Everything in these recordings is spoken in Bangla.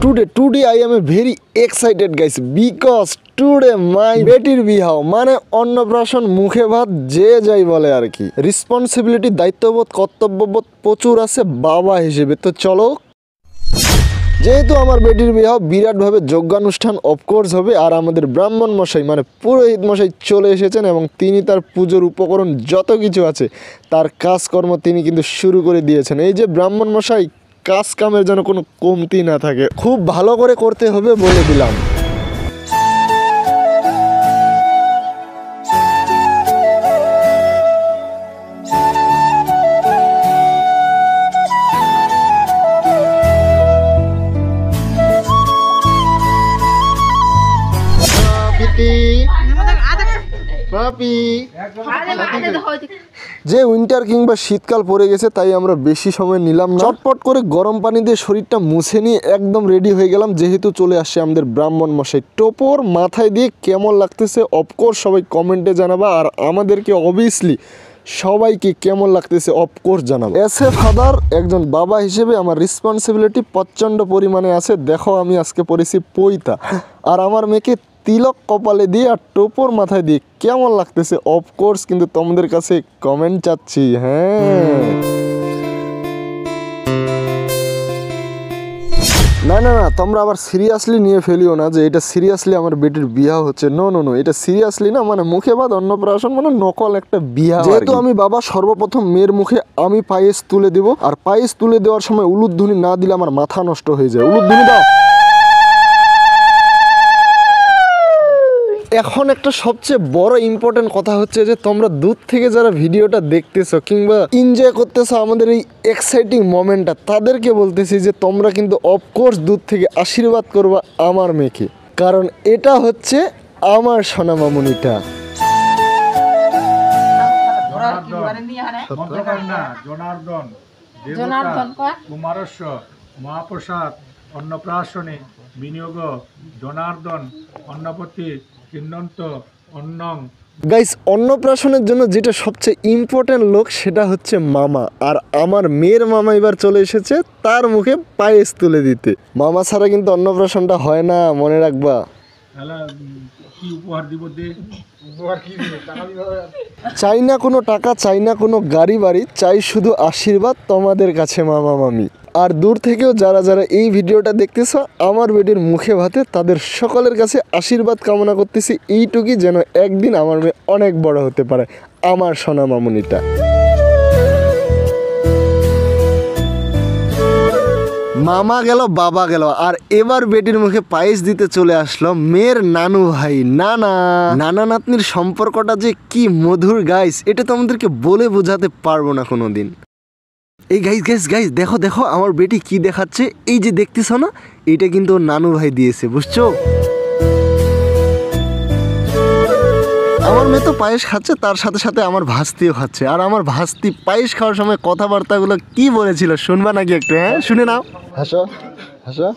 today I am a very excited guys because today my বেটির বিয়াহ মানে অন্নপ্রাশন মুখে ভাত যে যাই বলে আর কি রেসপন্সিবিলিটি দায়িত্ববোধ কর্তব্যবোধ প্রচুর আছে বাবা হিসেবে তো চলো যেহেতু আমার বেটির বিয়াহ বিরাটভাবে যজ্ঞানুষ্ঠান অফকোর্স হবে আর আমাদের ব্রাহ্মণ মশাই মানে পুরোহিত মশাই চলে এসেছেন এবং তিনি তার পুজোর উপকরণ যত কিছু আছে তার কাজকর্ম তিনি কিন্তু শুরু করে দিয়েছেন এই যে ব্রাহ্মণ মশাই কাজ কামের যেন কোনো কমতি না থাকে খুব ভালো করে করতে হবে বলে দিলাম যে উইন্টার কিংবা শীতকাল পড়ে গেছে তাই আমরা বেশি সময় নিলাম না চটপট করে গরম পানি দিয়ে শরীরটা মুছে নিয়ে একদম রেডি হয়ে গেলাম যেহেতু চলে আসছে আমাদের ব্রাহ্মণ মশাই টোপর মাথায় দিয়ে কেমন লাগতেছে অফকোর্স সবাই কমেন্টে জানাবা আর আমাদেরকে অবভিয়াসলি সবাইকে কেমন লাগতেছে অফকোর্স জানাবো এস এ ফাদার একজন বাবা হিসেবে আমার রেসপন্সিবিলিটি প্রচণ্ড পরিমাণে আছে দেখো আমি আজকে পড়েছি পৈতা আর আমার মেয়েকে তিলক কপালে দিয়ে আর টোপর মাথায় দিয়ে কেমন লাগতেছে অফকোর্স কিন্তু তোমাদের কাছে কমেন্ট চাচ্ছি হ্যাঁ না না না তোমরা আবার সিরিয়াসলি নিয়ে ফেলিও না যে এটা সিরিয়াসলি আমার বেটির বিয়া হচ্ছে নো নো নো এটা সিরিয়াসলি না মানে মুখে ভাত অন্নপ্রাশন মানে নকল একটা বিয়া যেহেতু আমি বাবা সর্বপ্রথম মেয়ের মুখে আমি পায়েস তুলে দেব আর পায়েস তুলে দেওয়ার সময় উলুধ্বনি না দিলে আমার মাথা নষ্ট হয়ে যায় উলুধ্বনি দাও এখন একটা সবচেয়ে বড় ইম্পর্টেন্ট কথা হচ্ছে যে তোমরা দূর থেকে যারা ভিডিওটা দেখতেছো কিংবা এনজয় করতেছো আমাদের এই এক্সাইটিং মোমেন্টটা তাদেরকে বলতেছি যে তোমরা কিন্তু অফকোর্স দূর থেকে আশীর্বাদ করবা আমার মেয়েকে কারণ এটা হচ্ছে আমার সোনা মামুনিটা মহাপ্রসাদ অন্নপ্রাশনে বিনিয়োগ জনার্দন অন্নপতি গাইস অন্নপ্রাশনের জন্য যেটা সবচেয়ে ইম্পর্টেন্ট লোক সেটা হচ্ছে মামা আর আমার মেয়ের মামা এবার চলে এসেছে তার মুখে পায়েস তুলে দিতে মামা ছাড়া কিন্তু অন্নপ্রাশনটা হয় না মনে রাখবা চাই না কোনো টাকা চাই না কোনো গাড়ি বাড়ি চাই শুধু আশীর্বাদ তোমাদের কাছে মামা মামি আর দূর থেকেও যারা যারা এই ভিডিওটা দেখতেছ আমার বেটির মুখে ভাতে তাদের সকলের কাছে আশীর্বাদ কামনা করতেছি এইটুকুই যেন একদিন আমার মেয়ে অনেক বড় হতে পারে আমার সোনা মামুনিটা মামা গেল বাবা গেল আর এবার বেটির মুখে পায়েস দিতে চলে আসলো মেয়ের নানু ভাই নানা নানা নাতনির সম্পর্কটা যে কি মধুর গাইস এটা তো আমাদেরকে বলে বোঝাতে পারবো না কোনোদিন এই গাইস দেখো দেখো আমার বেটি কি দেখাচ্ছে এই যে দেখতেছ না এটা কিন্তু নানু ভাই দিয়েছে বুঝছো আমার মেয়ে তো পায়েস খাচ্ছে তার সাথে সাথে আমার ভাস্তিও খাচ্ছে আর আমার ভাস্তি পায়েস খাওয়ার সময় কথাবার্তাগুলো কি বলেছিল শুনবা নাকি একটু হ্যাঁ শুনে নাও হাসো হাসো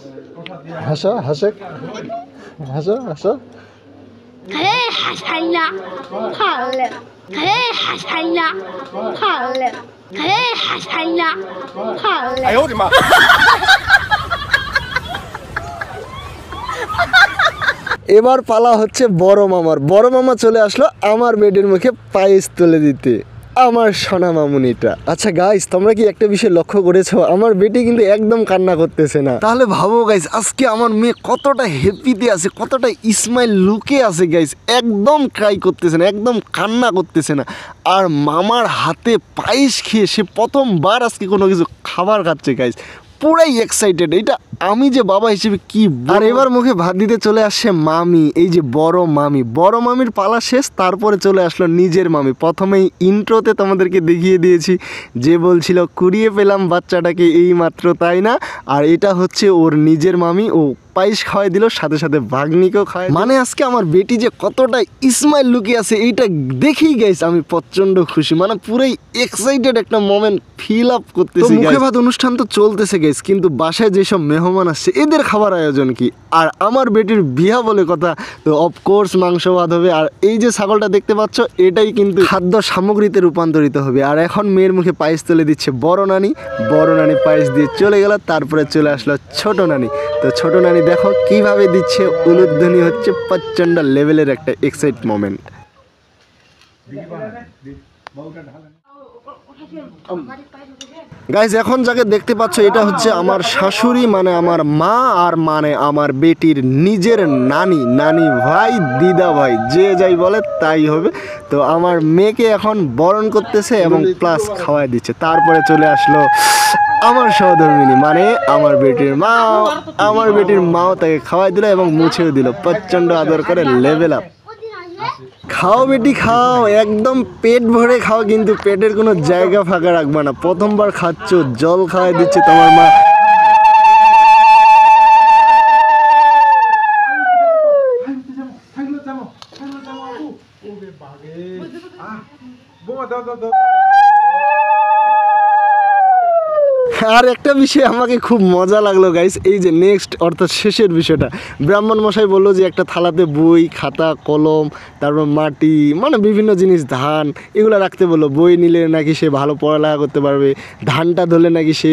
হাসো হাসে হাসো হাসো হে হাসাইনা খালে হে হাসাইনা খালে হে হাসাইনা খালে আয় ওরে মা এবার পালা হচ্ছে বড় মামা চলে আসলো আমার বেটির মুখে পায়েস তুলে দিতে আমার সোনা মামুনিটা আচ্ছা গাইস তোমরা কি একটা বিষয় লক্ষ্য করেছো আমার বেটি কিন্তু একদম কান্না করতেছে না তাহলে ভাবো গাইস আজকে আমার মেয়ে কতটা হ্যাপিতে আছে কতটা স্মাইল লুকে আছে গাইস একদম ক্রাই করতেছে না একদম কান্না করতেছে না আর মামার হাতে পায়েস খেয়ে সে প্রথমবার আজকে কোনো কিছু খাবার খাচ্ছে গাইস পুরাই এক্সাইটেড এটা আমি যে বাবা হিসেবে কি আর এবার মুখে ভাত দিতে চলে আসছে মামি এই যে বড় মামির পালা শেষ তারপরে চলে আসলো নিজের মামি প্রথমেই ইন্ট্রোতে তোমাদেরকে দেখিয়ে দিয়েছি যে বলছিল কুড়িয়ে পেলাম বাচ্চাটাকে এই মাত্র তাই না আর এটা হচ্ছে ওর নিজের মামি ও পায়েস খাওয়াই দিল, সাথে সাথে ভাগ্নিকেও খাওয়াই। মানে আজকে আমার বেটি যে কতটা স্মাইল লুকিয়ে আছে এইটা দেখেই গাইস আমি প্রচন্ড খুশি, মানে পুরাই এক্সাইটেড একটা মোমেন্ট ফিল আপ করতেছি। মুখে ভাত অনুষ্ঠান তো চলতেছে গাইস, কিন্তু বাসায় যেসব মেহমান আসছে এদের খাবার আয়োজন কি? আর আমার বেটির বিয়া বলে কথা, তো অফকোর্স মাংস ভাত হবে। আর এই যে ছাগলটা দেখতে পাচ্ছ এটাই কিন্তু খাদ্য সামগ্রীতে রূপান্তরিত হবে। আর এখন মেয়ের মুখে পায়েস তুলে দিচ্ছে বড় নানি, বড় নানি পায়েস দিয়ে চলে গেল, তারপরে চলে আসলো ছোট নানি। তো ছোট নানি দেখো কিভাবে দিচ্ছে, উলুধ্বনি হচ্ছে, প্রচন্ড লেভেলের একটা এক্সাইট মোমেন্ট। গাইজ এখন যাকে দেখতে পাচ্ছ এটা হচ্ছে আমার শাশুড়ি, মানে আমার মা, আর মানে আমার বেটির নিজের নানি, নানি ভাই, দিদা ভাই, যে যাই বলে তাই হবে। তো আমার মেয়েকে এখন বরণ করতেছে এবং প্লাস খাওয়াই দিচ্ছে। তারপরে চলে আসলো আমার সহধর্মিনী, মানে আমার বেটির মা, আমার বেটির মাও তাকে খাওয়াই দিল এবং মুছেও দিল, প্রচণ্ড আদর করে লেভেল আপ। খাও বেটি খাও, একদম পেট ভরে খাও, কিন্তু পেটের কোনো জায়গা ফাঁকা রাখবে না। প্রথমবার খাচ্ছ, জল খাওয়াই দিচ্ছে তোমার মা। আর একটা বিষয় আমাকে খুব মজা লাগলো গাইস, এই যে নেক্সট অর্থাৎ শেষের বিষয়টা, ব্রাহ্মণ মশাই বললো যে একটা থালাতে বই, খাতা, কলম, তারপর মাটি, মানে বিভিন্ন জিনিস, ধান, এগুলো রাখতে বললো। বই নিলে নাকি সে ভালো পড়ালেখা করতে পারবে, ধানটা ধরলে নাকি সে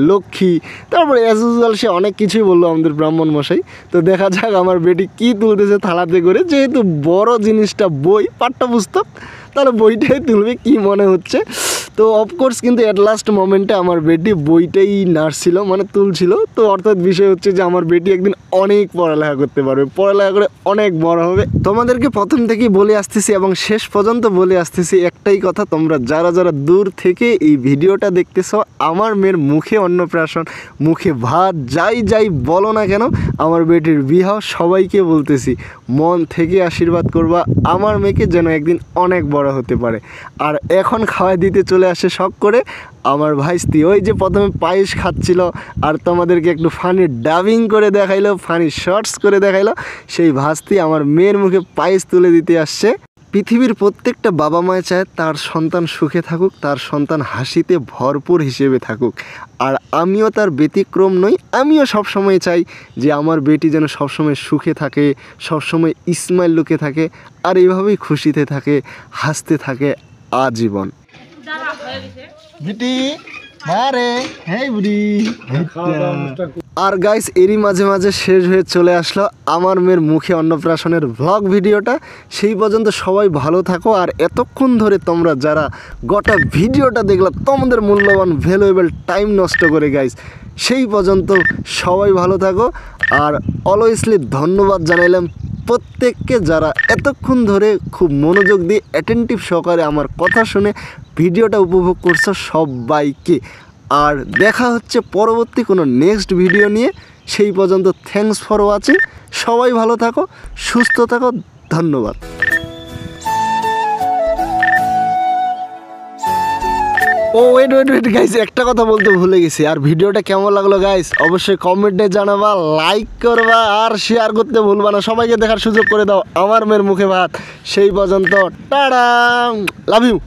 লক্ষ্মী, তারপরে অ্যাজ ইউজুয়াল সে অনেক কিছুই বললো আমাদের ব্রাহ্মণ মশাই। তো দেখা যাক আমার বেটি কী তুলতেছে থালাতে করে, যেহেতু বড় জিনিসটা বই, পাঠ্যপুস্তক, তাহলে বইটাই তুলবে কি মনে হচ্ছে। তো অফকোর্স কিন্তু অ্যাট লাস্ট মোমেন্টে আমার বেটি বইটাই নাড়ছিল, মানে তুলছিল। তো অর্থাৎ বিষয় হচ্ছে যে আমার বেটি একদিন অনেক পড়ালেখা করতে পারবে, পড়ালেখা করে অনেক বড় হবে। তোমাদেরকে প্রথম থেকেই বলে আসতেছি এবং শেষ পর্যন্ত বলে আসতেছি একটাই কথা, তোমরা যারা যারা দূর থেকে এই ভিডিওটা দেখতেছ, আমার মেয়ের মুখে অন্নপ্রাশন, মুখে ভাত, যাই যাই বলো না কেন, আমার বেটির বিবাহ, সবাইকে বলতেছি মন থেকে আশীর্বাদ করবা আমার মেয়েকে যেন একদিন অনেক বড় হতে পারে। আর এখন খাওয়াই দিতে চলে আসে শখ করে আমার ভাইস্তি, ওই যে প্রথমে পায়েস খাচ্ছিল আর তোমাদেরকে একটু ফানি ডাবিং করে দেখাইলো, ফানি শর্টস করে দেখাইলো, সেই ভাস্তি আমার মেয়ের মুখে পায়েস তুলে দিতে আসছে। পৃথিবীর প্রত্যেকটা বাবা মায় চায় তার সন্তান সুখে থাকুক, তার সন্তান হাসিতে ভরপুর হিসেবে থাকুক। আর আমিও তার ব্যতিক্রম নই, আমিও সবসময় চাই যে আমার বেটি যেন সবসময় সুখে থাকে, সবসময় স্মাইল লুকে থাকে, আর এইভাবেই খুশিতে থাকে, হাসতে থাকে আজীবন। আর গাইস এরই মাঝে মাঝে শেষ হয়ে চলে আসলো আমার মেয়ের মুখে অন্নপ্রাশনের ভ্লগ ভিডিওটা। সেই পর্যন্ত সবাই ভালো থাকো। আর এতক্ষণ ধরে তোমরা যারা গোটা ভিডিওটা দেখলা, তোমাদের মূল্যবান ভ্যালুয়েবল টাইম নষ্ট করে গাইস, সেই পর্যন্ত সবাই ভালো থাকো। আর অলওয়েজলি ধন্যবাদ জানাইলাম প্রত্যেককে যারা এতক্ষণ ধরে খুব মনোযোগ দিয়ে অ্যাটেন্টিভ সহকারে আমার কথা শুনে ভিডিওটা উপভোগ করছো, সবাইকে। আর দেখা হচ্ছে পরবর্তী কোনো নেক্সট ভিডিও নিয়ে, সেই পর্যন্ত থ্যাঙ্কস ফর ওয়াচিং। সবাই ভালো থাকো, সুস্থ থাকো, ধন্যবাদ। ও ওয়েট গাইস, একটা কথা বলতে ভুলে গেছি। আর ভিডিওটা কেমন লাগলো গাইস অবশ্যই কমেন্টে জানাবা, লাইক করবা আর শেয়ার করতে ভুলবা না। সবাইকে দেখার সুযোগ করে দাও আমার মেয়ের মুখে ভাত। সেই পর্যন্ত টাটা, লাভ ইউ।